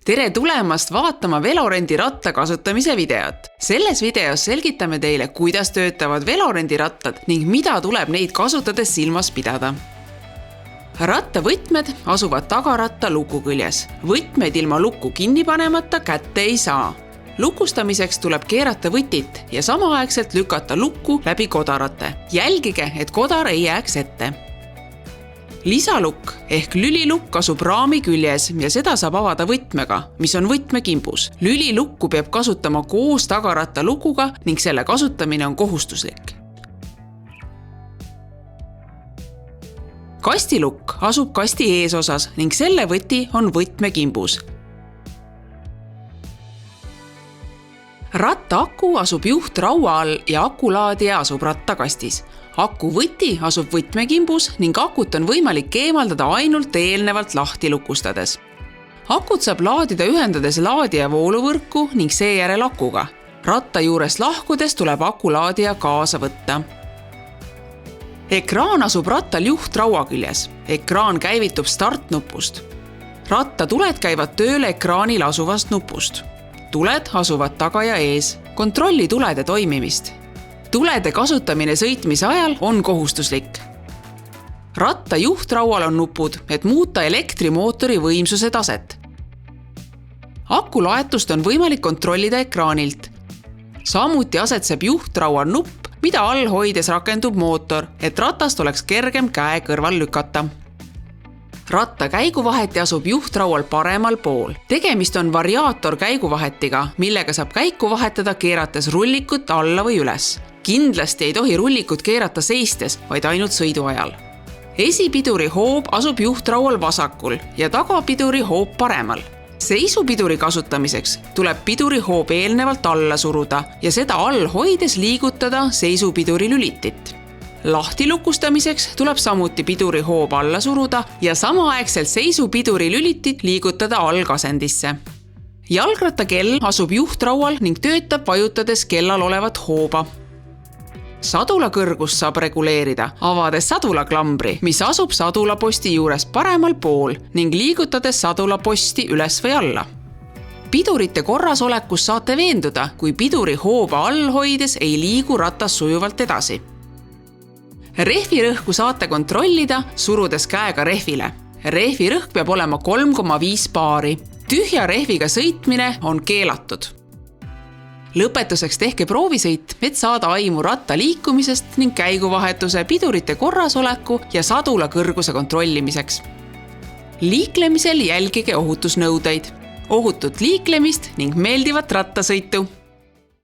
Tere tulemast vaatama Velorendi ratta kasutamise videot. Selles videos selgitame teile, kuidas töötavad Velorendi rattad ning mida tuleb neid kasutades silmas pidada. Rattavõtmed asuvad tagaratta luku küljes. Võtmed ilma lukku kinni panemata kätte ei saa. Lukustamiseks tuleb keerata võtit ja samaaegselt lükata lukku läbi kodarate. Jälgige, et kodar ei jääks ette. Lisalukk ehk lülilukk asub raami küljes ja seda saab avada võtmega, mis on võtmekimbus. Lülilukku peab kasutama koos tagaratta lukuga ning selle kasutamine on kohustuslik. Kastilukk asub kasti eesosas ning selle võti on võtmekimbus. Ratta aku asub juhtraua all ja akulaadija asub rattakastis. Aku võti asub võtmekimbus ning akut on võimalik eemaldada ainult eelnevalt lahti lukustades. Akut saab laadida ühendades laadija vooluvõrku ning seejärel akuga. Ratta juurest lahkudes tuleb akulaadija kaasa võtta. Ekraan asub rattal juhtraua küljes. Ekraan käivitub startnupust. Rattatuled käivad tööle ekraanil asuvast nupust. Tuled asuvad taga ja ees. Kontrolli tulede toimimist. Tulede kasutamine sõitmise ajal on kohustuslik. Ratta juhtraual on nupud, et muuta elektrimootori võimsuse taset. Akulaetust on võimalik kontrollida ekraanilt. Samuti asetseb juhtraual nupp, mida all hoides rakendub mootor, et ratast oleks kergem käe kõrval lükata. Ratta käiguvaheti asub juhtraual paremal pool. Tegemist on variaator käiguvahetiga, millega saab käiku vahetada keerates rullikut alla või üles. Kindlasti ei tohi rullikut keerata seistes, vaid ainult sõidu ajal. Esipiduri hoob asub juhtraual vasakul ja tagapiduri hoob paremal. Seisupiduri kasutamiseks tuleb piduri hoob eelnevalt alla suruda ja seda all hoides liigutada seisupiduri lülitit. Lahti lukustamiseks tuleb samuti piduri hoob alla suruda ja samaaegselt seisupiduri lülitit liigutada algasendisse. Jalgrattakell asub juhtraual ning töötab vajutades kellal olevat hooba. Sadula kõrgust saab reguleerida, avades sadulaklambri, mis asub sadulaposti juures paremal pool ning liigutades sadulaposti üles või alla. Pidurite korrasolekus saate veenduda, kui piduri hooba all hoides ei liigu ratas sujuvalt edasi. Rehvirõhku saate kontrollida, surudes käega rehvile. Rehvirõhk peab olema 3,5 baari. Tühja rehviga sõitmine on keelatud. Lõpetuseks tehke proovisõit, et saada aimu ratta liikumisest ning käiguvahetuse, pidurite korrasoleku ja sadula kõrguse kontrollimiseks. Liiklemisel jälgige ohutusnõudeid. Ohutut liiklemist ning meeldivat rattasõitu!